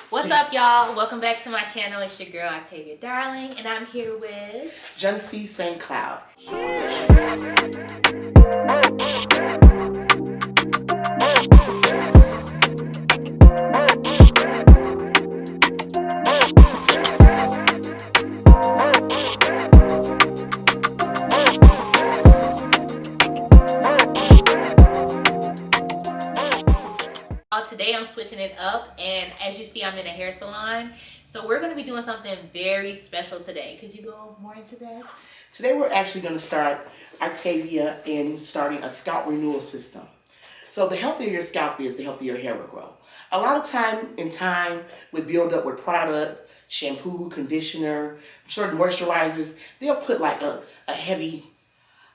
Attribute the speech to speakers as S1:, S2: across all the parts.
S1: What's up, y'all? Welcome back to my channel. It's your girl Octavia.Darling, and I'm here with
S2: Jency St. Cloud.
S1: Today I'm switching it up, and as you see, I'm in a hair salon. So we're going to be doing something very special today. Could you go more into that?
S2: Today we're actually going to start Octavia in starting a scalp renewal system. So the healthier your scalp is, the healthier your hair will grow. A lot of time we build up with product, shampoo, conditioner, certain moisturizers. They'll put like a heavy,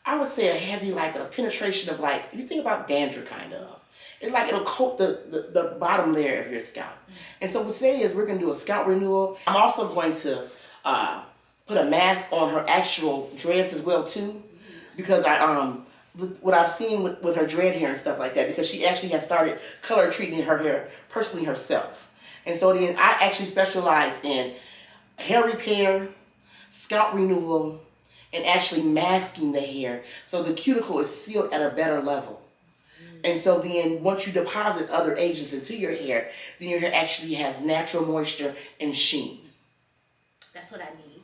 S2: I would say a heavy like a penetration of like, you think about dandruff kind of. It's like it'll coat the bottom layer of your scalp. And so what today is we're going to do a scalp renewal. I'm also going to put a mask on her actual dreads as well too, because what I've seen with her dread hair and stuff like that, because she actually has started color treating her hair personally herself. And so then I actually specialize in hair repair, scalp renewal, and actually masking the hair so the cuticle is sealed at a better level. And so then once you deposit other agents into your hair, then your hair actually has natural moisture and sheen.
S1: That's what I need.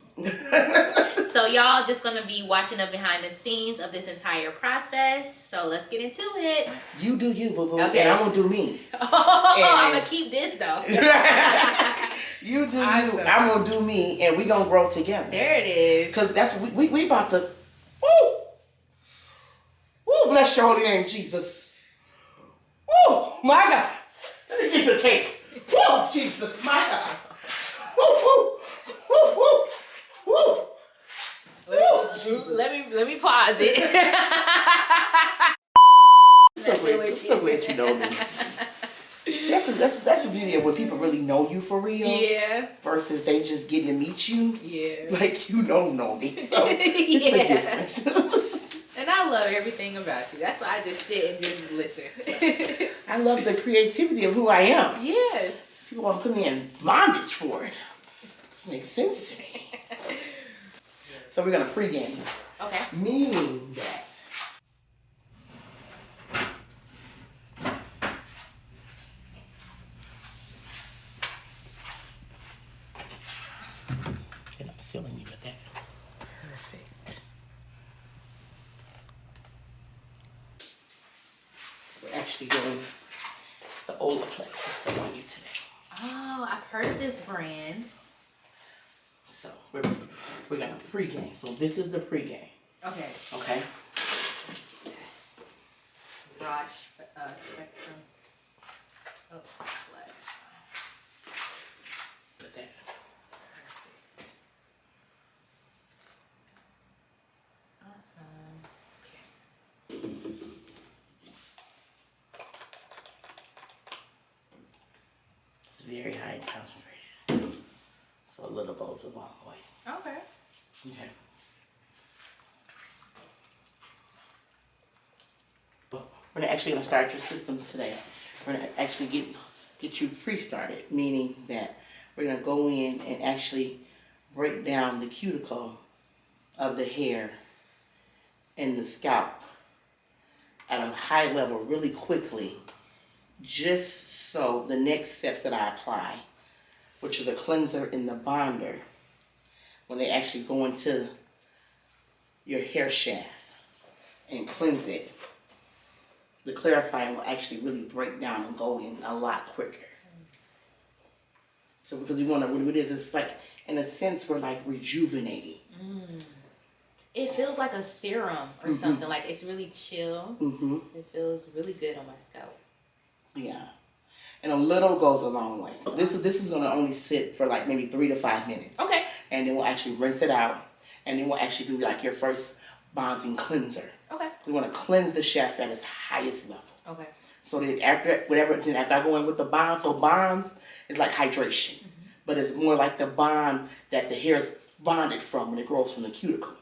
S1: So y'all just going to be watching the behind the scenes of this entire process. So let's get into it.
S2: You do you, boo-boo.
S1: Okay.
S2: And I'm going to do me.
S1: I'm going to keep this though.
S2: You do
S1: awesome.
S2: you. I'm going to do me, and we going to grow together.
S1: There it is.
S2: Because that's we about to, woo! Woo, bless your holy name, Jesus. Woo, my God. Let me get the cake. Woo, Jesus, my God. Woo, woo, woo, woo, woo.
S1: Let me pause it.
S2: So glad you know me. That's the beauty of when people really know you for real.
S1: Yeah.
S2: Versus they just get to meet you.
S1: Yeah.
S2: Like you know me. So it's a difference.
S1: And I love everything about you. That's why I just sit and just listen.
S2: I love the creativity of who I am.
S1: Yes.
S2: People want to put me in bondage for it. This makes sense to me. So we're going to pregame.
S1: Okay.
S2: Meaning that and I'm sealing you with that.
S1: Perfect.
S2: We're actually doing the Olaplex system on you today.
S1: Oh, I've heard of this brand.
S2: So we're going to pregame. So this is the pregame.
S1: Okay.
S2: Okay?
S1: Brush spectrum. Oh, flex.
S2: Put that.
S1: Perfect. Awesome. Okay.
S2: It's very high concentrated. So a little goes a long way.
S1: Okay.
S2: Okay. But we're actually going to start your system today. We're going to actually get you pre-started, meaning that we're going to go in and actually break down the cuticle of the hair and the scalp at a high level really quickly, just so the next steps that I apply, which are the cleanser and the bonder, when they actually go into your hair shaft and cleanse it, the clarifying will actually really break down and go in a lot quicker. So because we want to, what it is, it's like, in a sense, we're like rejuvenating.
S1: It feels like a serum or something. Like it's really chill. It feels really good on my scalp.
S2: Yeah. And a little goes a long way. So this is going to only sit for like maybe 3 to 5 minutes.
S1: Okay.
S2: And then we'll actually rinse it out. And then we'll actually do like your first bronzing cleanser.
S1: Okay.
S2: We want to cleanse the shaft at its highest level.
S1: Okay.
S2: So that after I go in with the bonds, so bonds is like hydration. But it's more like the bond that the hair is bonded from when it grows from the cuticle.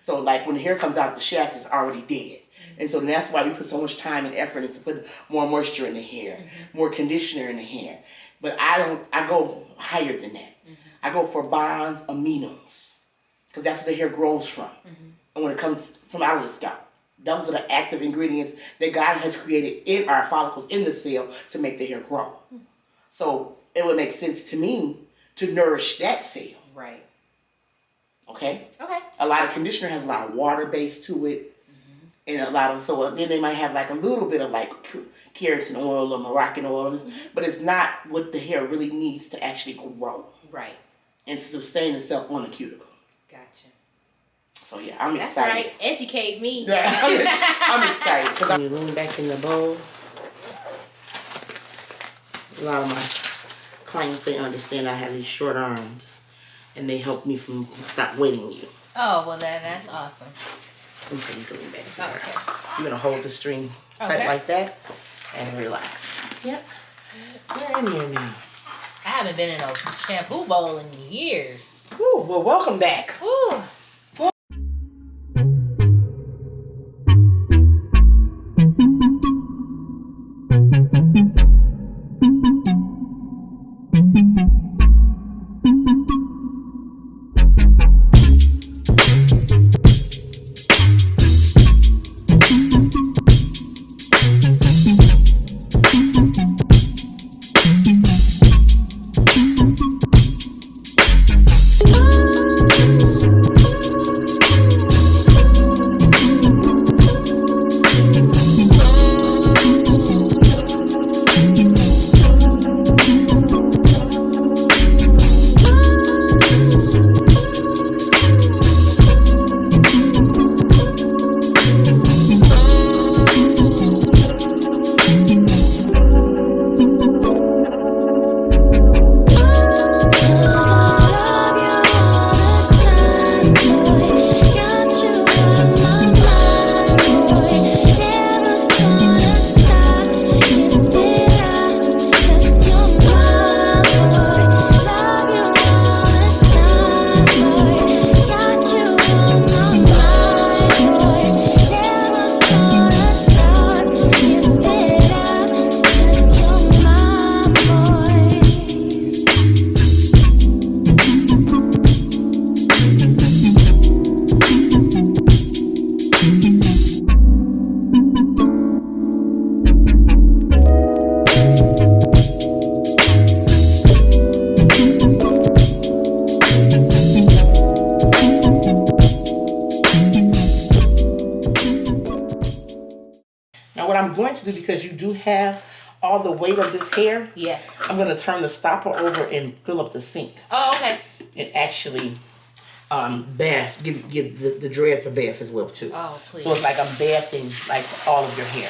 S2: So like when the hair comes out, the shaft is already dead. And so that's why we put so much time and effort into put more moisture in the hair, more conditioner in the hair. But I go higher than that. I go for bonds aminos, because that's where the hair grows from. And when it comes from out of the scalp, those are the active ingredients that God has created in our follicles in the cell to make the hair grow. So it would make sense to me to nourish that cell.
S1: Right.
S2: Okay?
S1: Okay.
S2: A lot of conditioner has a lot of water base to it. And a lot of, so then they might have like a little bit of like keratin oil or Moroccan oil, but it's not what the hair really needs to actually grow.
S1: Right.
S2: And sustain itself on the cuticle.
S1: Gotcha.
S2: So yeah, I'm
S1: That's
S2: excited.
S1: right. Educate me.
S2: Yeah, I'm excited. Because I'm leaning back in the bowl. A lot of my clients, they understand I have these short arms. And they help me from stop wetting you.
S1: Oh, well that's awesome.
S2: Okay, you can lean back, sweetheart.
S1: Okay.
S2: You're going to hold the string tight like that and relax. Yep. We're in here now.
S1: I haven't been in a shampoo bowl in years.
S2: Ooh, well, welcome back.
S1: Ooh.
S2: Because you do have all the weight of this hair.
S1: Yeah.
S2: I'm going to turn the stopper over and fill up the sink.
S1: Oh, okay.
S2: And actually bath, give the dreads a bath as well too.
S1: Oh, please.
S2: So it's like I'm bathing like all of your hair.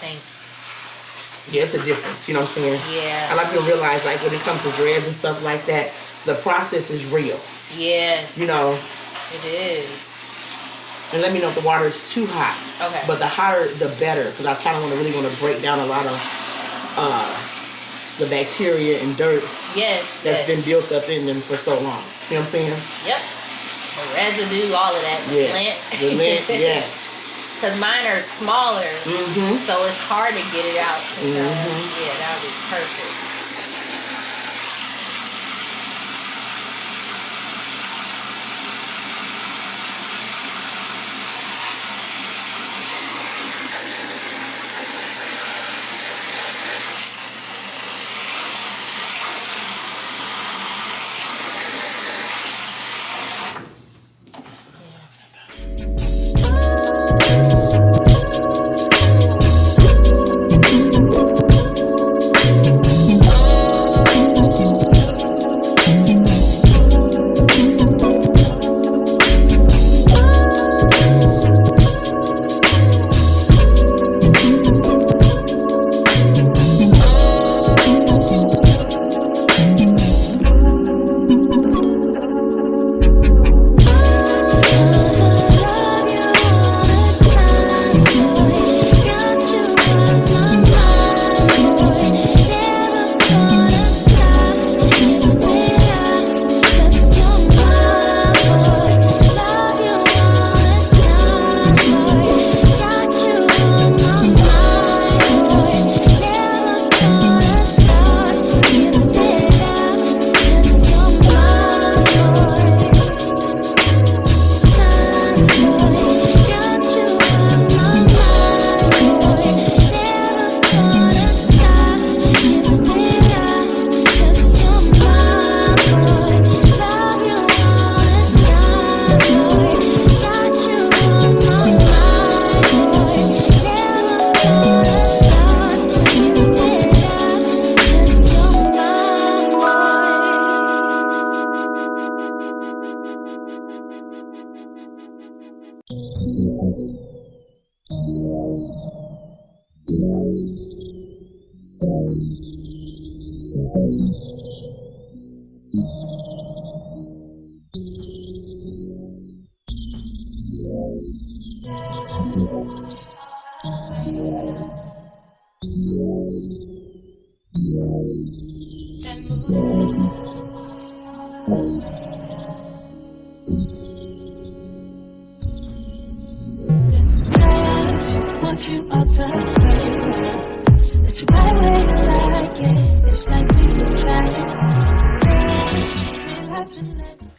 S1: Thank you.
S2: Yeah, it's a difference. You know what I'm saying?
S1: Yeah.
S2: I like you to realize, like, when it comes to dreads and stuff like that, the process is real.
S1: Yes.
S2: You know?
S1: It is.
S2: And let me know if the water is too hot.
S1: Okay.
S2: But the hotter, the better, because I kind of really want to break down a lot of the bacteria and dirt that's been built up in them for so long. You know what I'm saying?
S1: Yep. The residue, all of that. The lint.
S2: The lint, yes.
S1: Because mine are smaller, so it's hard to get it out. Yeah, that would be perfect.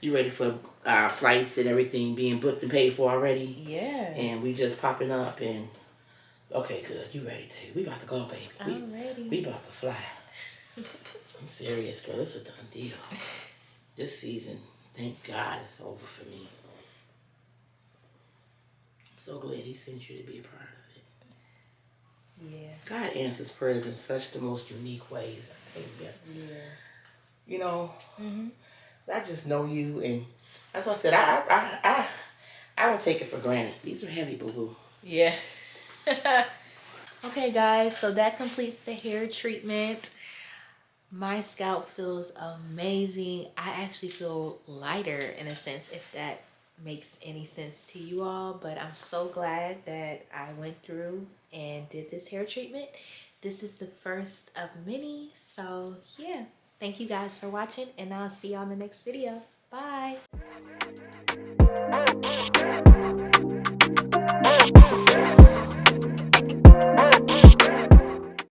S2: You ready for our flights and everything being booked and paid for already?
S3: Yes.
S2: And we just popping up and okay, good. You ready, Tay? We about to go, baby.
S3: I'm ready.
S2: We about to fly. I'm serious, girl. It's a done deal. This season, thank God, it's over for me. I'm so glad He sent you to be a part of it.
S3: Yeah.
S2: God answers prayers in such the most unique ways. I tell you.
S3: Yeah.
S2: You know,
S3: Mm-hmm.
S2: I just know you, and that's why I said I don't take it for granted. These are heavy, boo boo.
S3: Yeah. Okay, guys. So that completes the hair treatment. My scalp feels amazing. I actually feel lighter in a sense, if that makes any sense to you all. But I'm so glad that I went through and did this hair treatment. This is the first of many. So yeah, thank you guys for watching, and I'll see you on the next video. Bye.